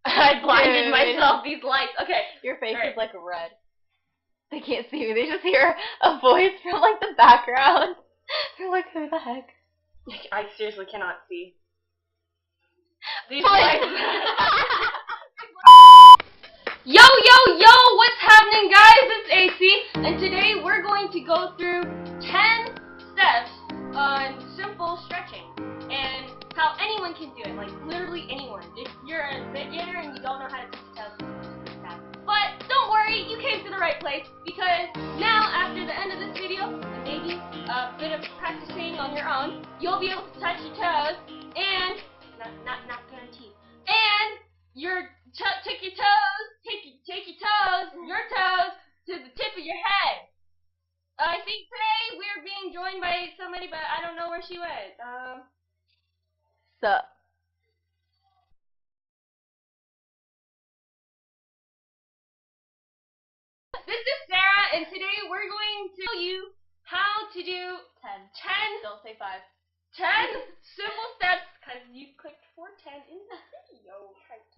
I blinded myself. These lights. Okay. Your face Right. is like red. They can't see me. They just hear a voice from like the background. They're like, who the heck? I seriously cannot see. These Please. lights. Yo, what's happening, guys? It's AC, and today we're going to go through 10 steps on simple stretching and how anyone can do it, like literally anyone. If you're a beginner and you don't know how to touch toes, but don't worry, you came to the right place, because now after the end of this video, and maybe a bit of practicing on your own, you'll be able to touch your toes and not guaranteed. And take your toes to the tip of your head. I think today we're being joined by somebody, but I don't know where she went. Sup? This is Sarah, and today we're going to tell you how to do 10. Don't say 5. 10 simple steps, because you clicked for 10 in the video.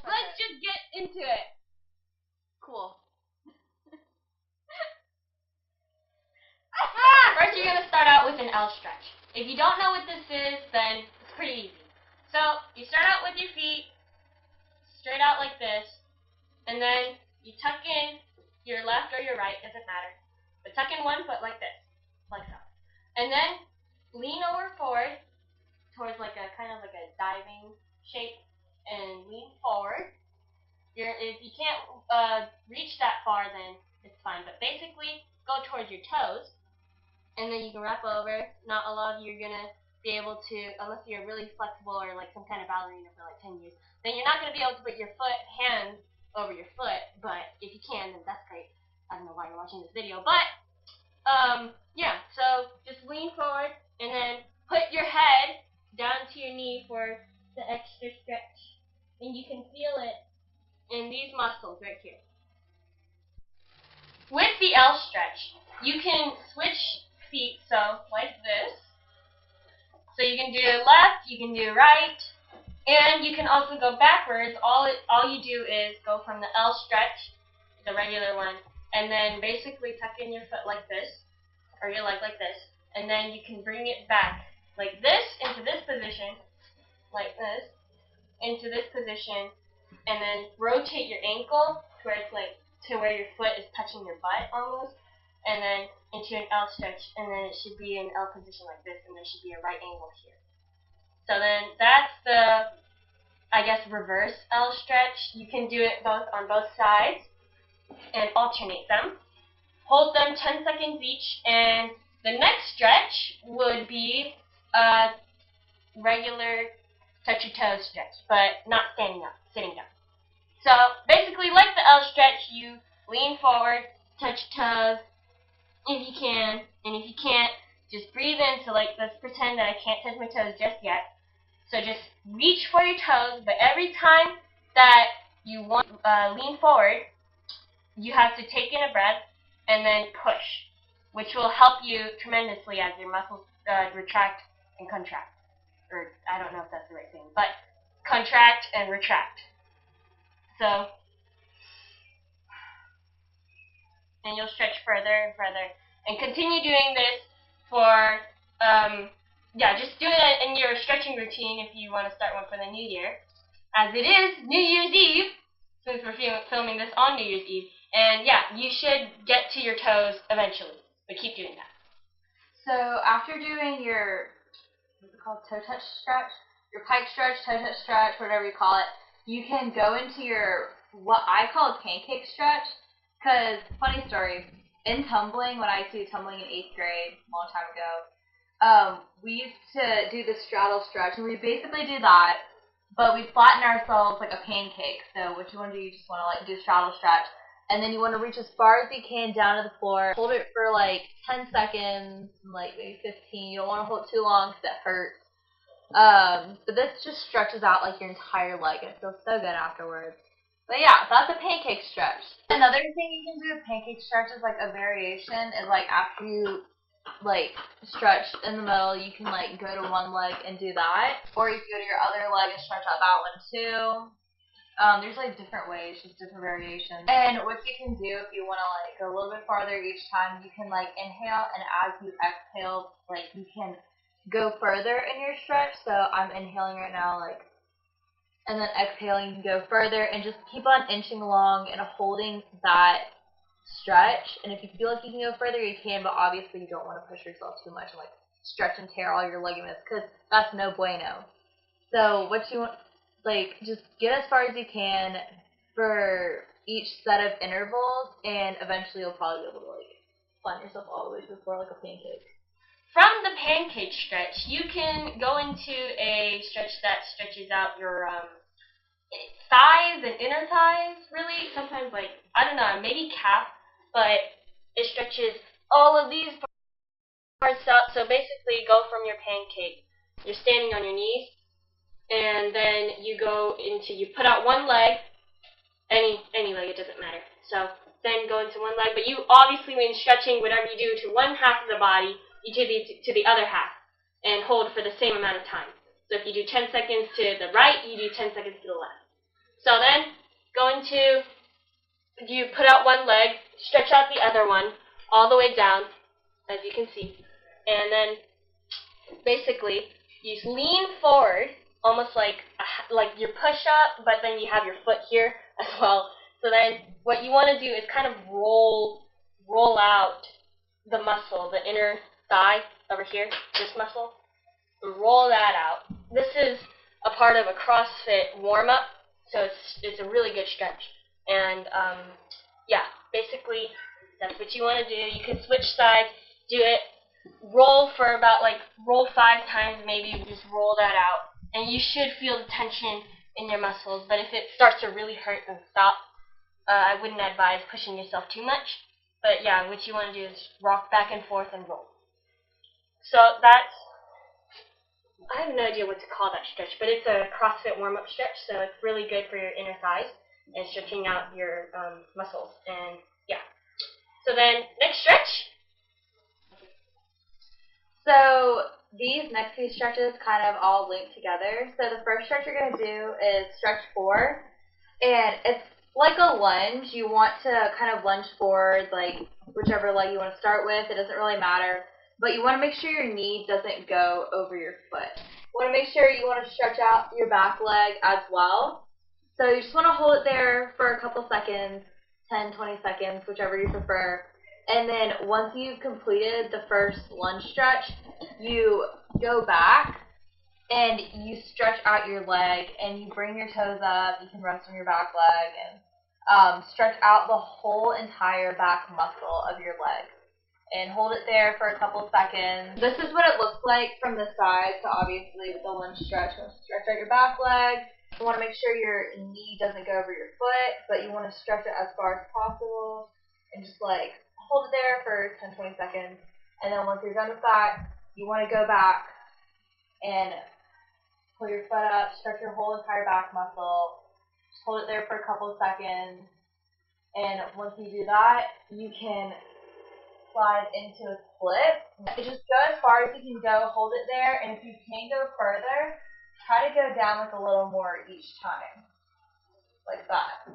Let's just get into it. Cool. First, you're going to start out with an L stretch. If you don't know what this is, then it's pretty easy. So, you start out with your feet straight out like this, and then you tuck in your left or your right, doesn't matter. But tuck in one foot like this, like so. And then lean over forward towards like a kind of like a diving shape, and lean forward. If you can't reach that far, then it's fine. But basically, go towards your toes, and then you can wrap over. Not a lot of you are gonna be able to, unless you're really flexible or like some kind of ballerina for like 10 years. Then you're not gonna be able to put your hands over your foot. But if you can, then that's great. I don't know why you're watching this video, but yeah. So just lean forward, and then put your head down to your knee for the extra stretch, and you can feel it in these muscles right here. With the L stretch, you can switch feet, so like this. So you can do left, you can do right, and you can also go backwards. All you do is go from the L stretch, the regular one, and then basically tuck in your foot like this, or your leg like this, and then you can bring it back like this into this position, like this, into this position, and then rotate your ankle to where it's like to where your foot is touching your butt almost, and then into an L stretch, and then it should be an L position like this, and there should be a right angle here. So then that's the, I guess, reverse L stretch. You can do it on both sides and alternate them. Hold them 10 seconds each, and the next stretch would be a regular touch your toes stretch, but not standing up, sitting down. So basically, like the L stretch, you lean forward, touch toes if you can, and if you can't, just breathe in. So like, let's pretend that I can't touch my toes just yet. So just reach for your toes, but every time that you want lean forward, you have to take in a breath and then push, which will help you tremendously as your muscles retract and contract. Or I don't know if that's the right thing, but contract and retract. So, and you'll stretch further and further, and continue doing this for, just do it in your stretching routine if you want to start one for the new year, as it is New Year's Eve, since we're filming this on New Year's Eve, and yeah, you should get to your toes eventually, but keep doing that. So after doing your, what's it called, toe touch stretch, your pike stretch, toe touch stretch, whatever you call it, you can go into your, what I call a pancake stretch, because, funny story, in tumbling, when I used to do tumbling in 8th grade, a long time ago, we used to do the straddle stretch, and we basically do that, but we flatten ourselves like a pancake. So what you want to do, you just want to like do straddle stretch, and then you want to reach as far as you can down to the floor, hold it for like 10 seconds, like maybe 15, you don't want to hold it too long because it hurts. But this just stretches out like your entire leg, and it feels so good afterwards. But yeah, that's a pancake stretch. Another thing you can do with pancake stretch is like a variation is like after you like stretch in the middle, you can like go to one leg and do that, or you can go to your other leg and stretch out that one too. There's like different ways, just different variations. And what you can do if you want to like go a little bit farther each time, you can like inhale, and as you exhale, like you can go further in your stretch. So I'm inhaling right now, like, and then exhaling, you can go further, and just keep on inching along and holding that stretch. And if you feel like you can go further, you can, but obviously you don't want to push yourself too much and like stretch and tear all your ligaments, because that's no bueno. So what you want, like, just get as far as you can for each set of intervals, and eventually you'll probably be able to like find yourself all the way to the floor like a pancake. From the pancake stretch, you can go into a stretch that stretches out your thighs and inner thighs, really. Sometimes, like, I don't know, maybe calf, but it stretches all of these parts out. So basically, go from your pancake. You're standing on your knees, and then you put out one leg, any leg, it doesn't matter. So then go into one leg, but you obviously, when stretching, whatever you do to one half of the body, you do to the other half, and hold for the same amount of time. So if you do 10 seconds to the right, you do 10 seconds to the left. So then you put out one leg, stretch out the other one all the way down, as you can see, and then basically you lean forward, almost like your push-up, but then you have your foot here as well. So then what you want to do is kind of roll out the muscle, the inner thigh over here, this muscle. Roll that out. This is a part of a CrossFit warm-up, so it's a really good stretch. And yeah, basically that's what you want to do. You can switch sides, do it, roll for about roll 5 times maybe, just roll that out. And you should feel the tension in your muscles, but if it starts to really hurt, then stop. I wouldn't advise pushing yourself too much. But yeah, what you want to do is rock back and forth and roll. So that's, I have no idea what to call that stretch, but it's a CrossFit warm-up stretch, so it's really good for your inner thighs and stretching out your muscles. And yeah. So then, next stretch. So these next few stretches kind of all link together. So the first stretch you're going to do is stretch 4, and it's like a lunge. You want to kind of lunge forward, like whichever leg you want to start with. It doesn't really matter, but you want to make sure your knee doesn't go over your foot. You want to make sure you want to stretch out your back leg as well. So you just want to hold it there for a couple seconds, 10, 20 seconds, whichever you prefer. And then once you've completed the first lunge stretch, you go back and you stretch out your leg, and you bring your toes up. You can rest on your back leg and stretch out the whole entire back muscle of your leg. And hold it there for a couple seconds. This is what it looks like from the side. So obviously with the lunge stretch, you want to stretch out your back leg. You want to make sure your knee doesn't go over your foot, but you want to stretch it as far as possible. And just like hold it there for 10, 20 seconds. And then once you're done with that, you want to go back and pull your foot up, stretch your whole entire back muscle. Just hold it there for a couple of seconds. And once you do that, you can slide into a split. Just go as far as you can go, hold it there, and if you can go further, try to go down with a little more each time. Like that.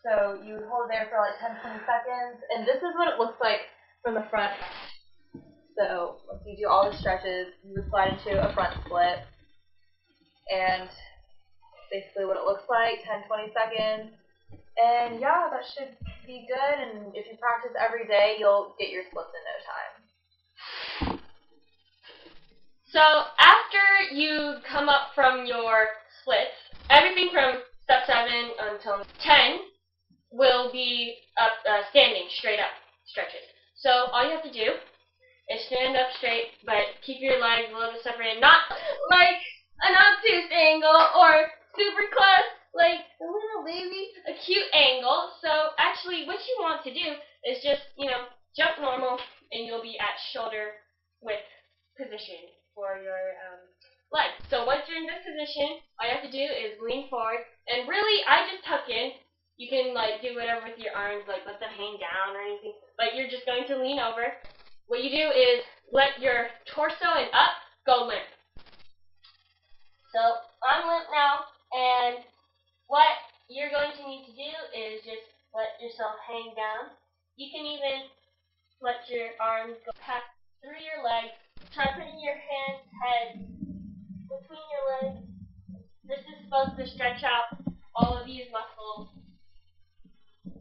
So you would hold it there for like 10, 20 seconds, and this is what it looks like from the front. So once you do all the stretches, you would slide into a front split. And basically what it looks like, 10, 20 seconds. And yeah, that should be good, and if you practice every day, you'll get your splits in no time. So after you come up from your splits, everything from step 7 until 10 will be up, standing straight up stretches. So all you have to do is stand up straight, but keep your legs a little bit separated, not like an obtuse angle or super close, like a little baby, a cute angle. So actually what you want to do is just, jump normal, and you'll be at shoulder width position for your legs. So once you're in this position, all you have to do is lean forward, and really I just tuck in. You can do whatever with your arms, like let them hang down or anything, but you're just going to lean over. What you do is let your torso and up go limp. So I'm limp now, and what need to do is just let yourself hang down. You can even let your arms go past through your legs. Try putting your head between your legs. This is supposed to stretch out all of these muscles.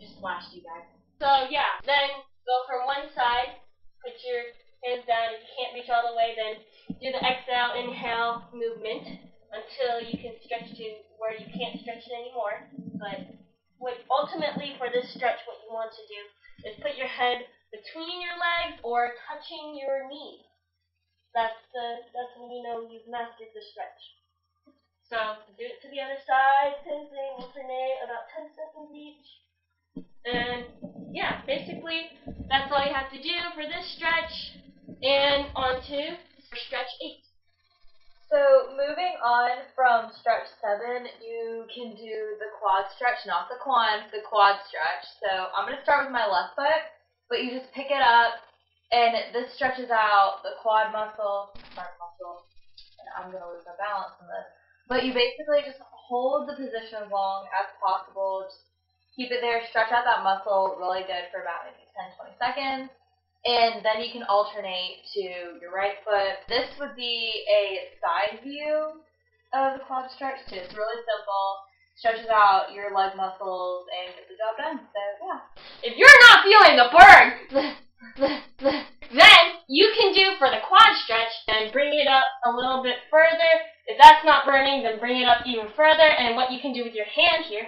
Just flashed you guys. So yeah, then go from one side, put your hands down. If you can't reach all the way, then do the exhale, inhale movement until you can stretch to where you can't stretch it anymore. But ultimately for this stretch, what you want to do is put your head between your legs or touching your knees. That's when you know you've mastered the stretch. So do it to the other side, same thing, alternate about 10 seconds each. And yeah, basically that's all you have to do for this stretch. And on to stretch 8. So moving on from stretch 7, you can do the quad stretch, not the quad stretch. So I'm going to start with my left foot, but you just pick it up, and this stretches out the quad muscle, and I'm going to lose my balance on this. But you basically just hold the position as long as possible. Just keep it there, stretch out that muscle really good for about maybe 10-20 seconds. And then you can alternate to your right foot. This would be a side view of the quad stretch too. It's really simple. Stretches out your leg muscles and gets the job done. So yeah. If you're not feeling the burn, then you can do for the quad stretch and bring it up a little bit further. If that's not burning, then bring it up even further. And what you can do with your hand here,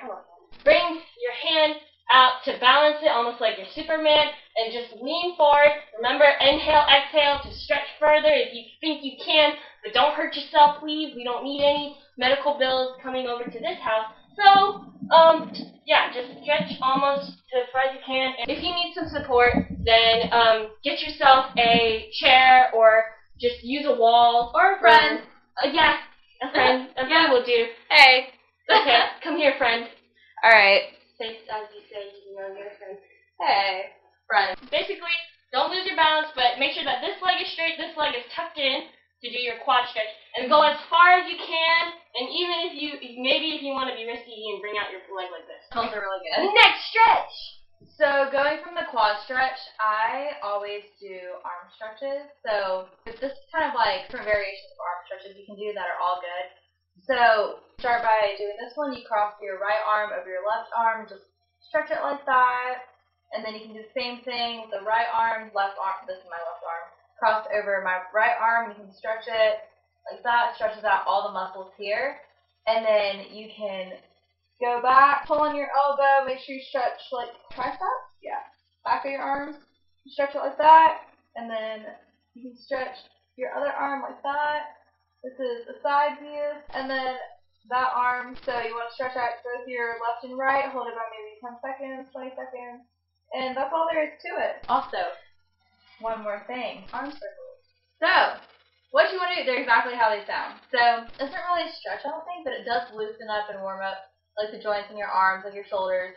bring your hand out to balance it almost like you're Superman and just lean forward. Remember, inhale, exhale to stretch further if you think you can, but don't hurt yourself, please. We don't need any medical bills coming over to this house. So, yeah, just stretch almost as far as you can. And if you need some support, then get yourself a chair or just use a wall. Or a friend. Yeah, a friend. A friend will do. Hey. Okay, come here, friend. All right. Say as you say, you know your friend. Hey, friend. Basically, don't lose your balance, but make sure that this leg is straight, this leg is tucked in to do your quad stretch, and go as far as you can. And even if you want to be risky, you can bring out your leg like this. Those are really good. Next stretch. So going from the quad stretch, I always do arm stretches. So this is kind of like different variations of arm stretches you can do that are all good. So start by doing this one. You cross your right arm over your left arm, just stretch it like that. And then you can do the same thing with the right arm, left arm. This is my left arm. Cross over my right arm. You can stretch it like that. Stretches out all the muscles here. And then you can go back, pull on your elbow. Make sure you stretch like triceps. Yeah. Back of your arms. Stretch it like that. And then you can stretch your other arm like that. This is the side view, and then that arm, so you want to stretch out both your left and right, hold it about maybe 10 seconds, 20 seconds, and that's all there is to it. Also, one more thing, arm circles. So, what you want to do, they're exactly how they sound. So, it doesn't really stretch, I don't think, but it does loosen up and warm up, like the joints in your arms, like your shoulders.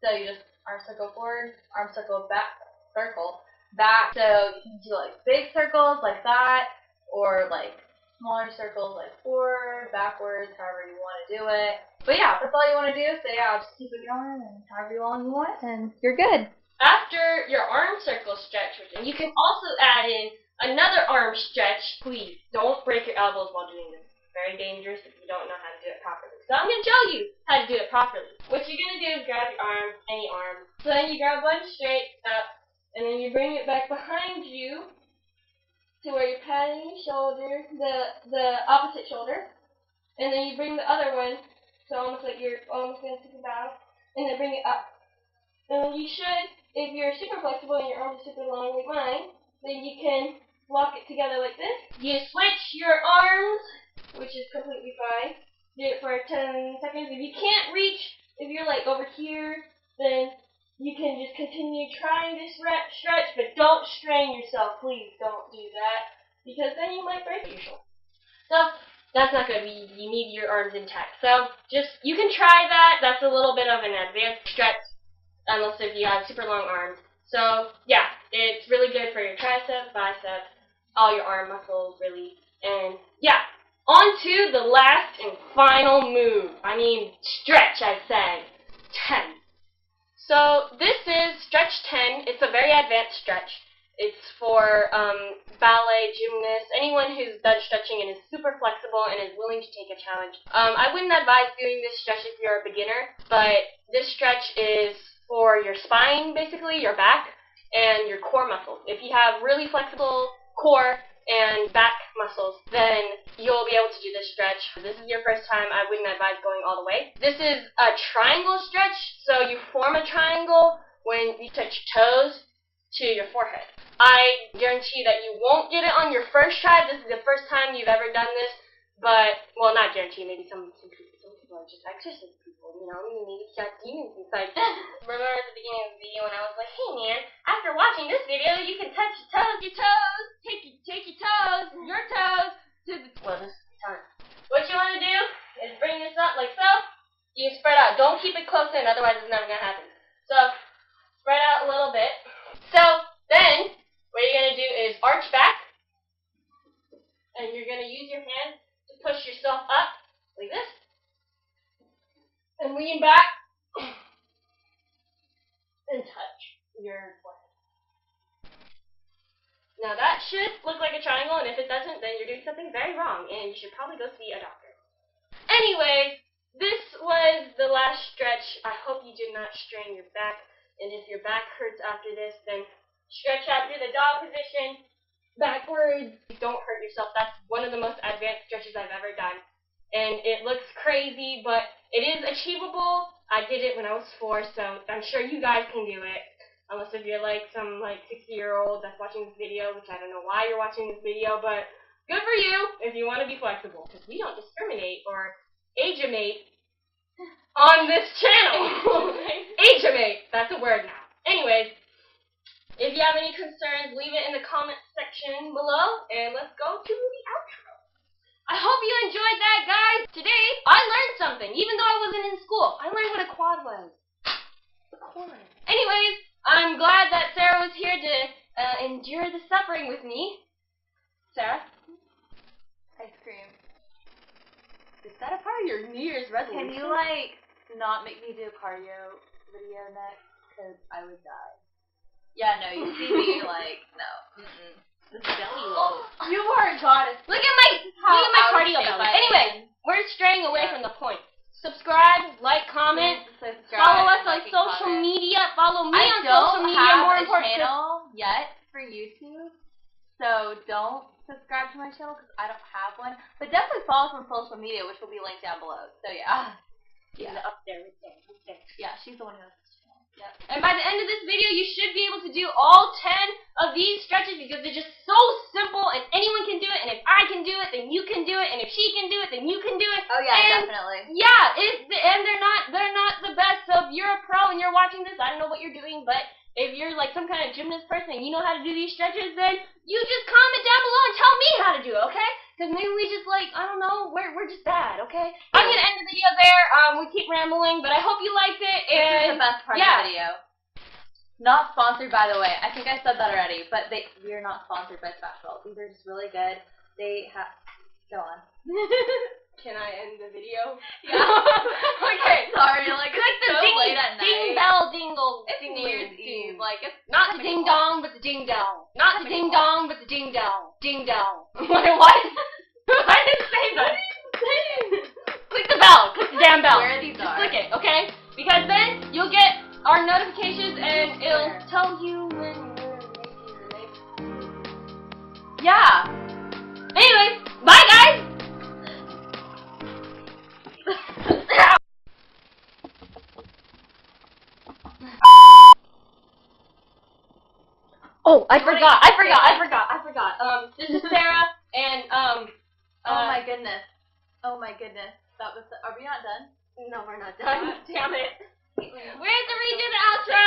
So, you just arm circle forward, arm circle back, back. So, you can do like big circles like that, or like smaller circles like forward, backwards, however you want to do it. But yeah, that's all you want to do. So yeah, just keep it going and however long you want, and you're good. After your arm circle stretch, you can also add in another arm stretch. Please don't break your elbows while doing this. Very dangerous if you don't know how to do it properly. So I'm going to show you how to do it properly. What you're going to do is grab your arm, any arm. So then you grab one straight up, and then you bring it back behind you to where you're patting your shoulder, the opposite shoulder, and then you bring the other one, so almost like you're almost going to tip it out, and then bring it up. And then you should, if you're super flexible and your arms are super long like mine, then you can lock it together like this. You switch your arms, which is completely fine. Do it for 10 seconds. If you can't reach, if you're like over here, then you can just continue trying to stretch, but don't strain yourself. Please don't do that, because then you might break your shoulder. So that's not good. You need your arms intact. So just, you can try that. That's a little bit of an advanced stretch, unless if you have super long arms. So yeah, it's really good for your triceps, biceps, all your arm muscles, really. And yeah, on to the last and final move. I mean, stretch, I say. 10. So this is stretch 10. It's a very advanced stretch. It's for ballet, gymnasts, anyone who's done stretching and is super flexible and is willing to take a challenge. I wouldn't advise doing this stretch if you're a beginner, but this stretch is for your spine, basically, your back, and your core muscles. If you have really flexible core and back muscles, then you'll be able to do this stretch. If this is your first time, I wouldn't advise going all the way. This is a triangle stretch, so you form a triangle when you touch toes to your forehead. I guarantee that you won't get it on your first try. This is the first time you've ever done this, but, well, not guarantee, maybe some people are just exorcist people, you know, maybe you got demons inside. Remember at the beginning of the video when I was like, hey man, after watching this video, you can touch your toes, take your toes to the, well, this is the time. What you want to do is bring this up like so. You spread out. Don't keep it close in, otherwise it's never going to happen. So, spread out a little bit. So, then, what you're going to do is arch back, and you're going to use your hands to push yourself up, like this, and lean back, and touch your forehead. Now that should look like a triangle, and if it doesn't, then you're doing something very wrong, and you should probably go see a doctor. Anyways, this was the last stretch. I hope you did not strain your back, and if your back hurts after this, then stretch out through the dog position, backwards. Don't hurt yourself. That's one of the most advanced stretches I've ever done. And it looks crazy, but it is achievable. I did it when I was 4, so I'm sure you guys can do it. Unless if you're like some 60-year-old that's watching this video, which I don't know why you're watching this video, but good for you if you want to be flexible, because we don't discriminate or age-mate on this channel. Age-mate, that's a word now. Anyways, if you have any concerns, leave it in the comment section below, and let's go to the outro. I hope you enjoyed that, guys. Today, I learned something, even though I wasn't in school. I learned what a quad was. A quad. Anyways, I'm glad that Sarah was here to endure the suffering with me. Sarah? Ice cream. Is that a part of your New Year's resolution? Can you, not make me do a cardio video next? Because I would die. Yeah, no, you see me, no. Mm-mm. The belly roll. You are a goddess. Look at my cardio belly. Anyway, we're straying away from the point. Subscribe, like, comment, follow us on social media. Follow me on social media. More important. I don't have a channel yet for YouTube, so don't subscribe to my channel because I don't have one. But definitely follow us on social media, which will be linked down below. So yeah. Yeah. Up there, right there. Yeah, she's the one who has this channel. Yep. And by the end of this video, you should be able to do all 10 of these stretches because they're just so simple and anyone can do it. And if I can do it, then you can do it. And if she can do it, then you can do it. Oh yeah, and definitely. Yeah, and they're not the best. So if you're a pro and you're watching this, I don't know what you're doing, but if you're like some kind of gymnast person and you know how to do these stretches, then you just comment down below and tell me how to do it, okay? Because maybe we just I don't know, we're just bad, okay? I'm going to end the video there. We keep rambling, but I hope you liked it. And this is the best part of the video. Not sponsored, by the way. I think I said that already, but we're not sponsored by Special. These are just really good. They have... Go on. Can I end the video? Yeah. Okay, sorry. Click the so late at night. ding bell dingle. It's New Year's Eve. It's not the ding dong, but the ding dong. Not the ding dong, but the ding dong. Ding dong. What? I didn't say that. Click the bell. Click the damn bell. Where these Just click it, okay? Because then you'll get our notifications and it'll tell you when we're making. Yeah. Anyways, bye guys. Oh, I forgot. This is Sarah, and, oh my goodness. Oh my goodness. That was, are we not done? No, we're not done. Damn it. We have to redo the outro.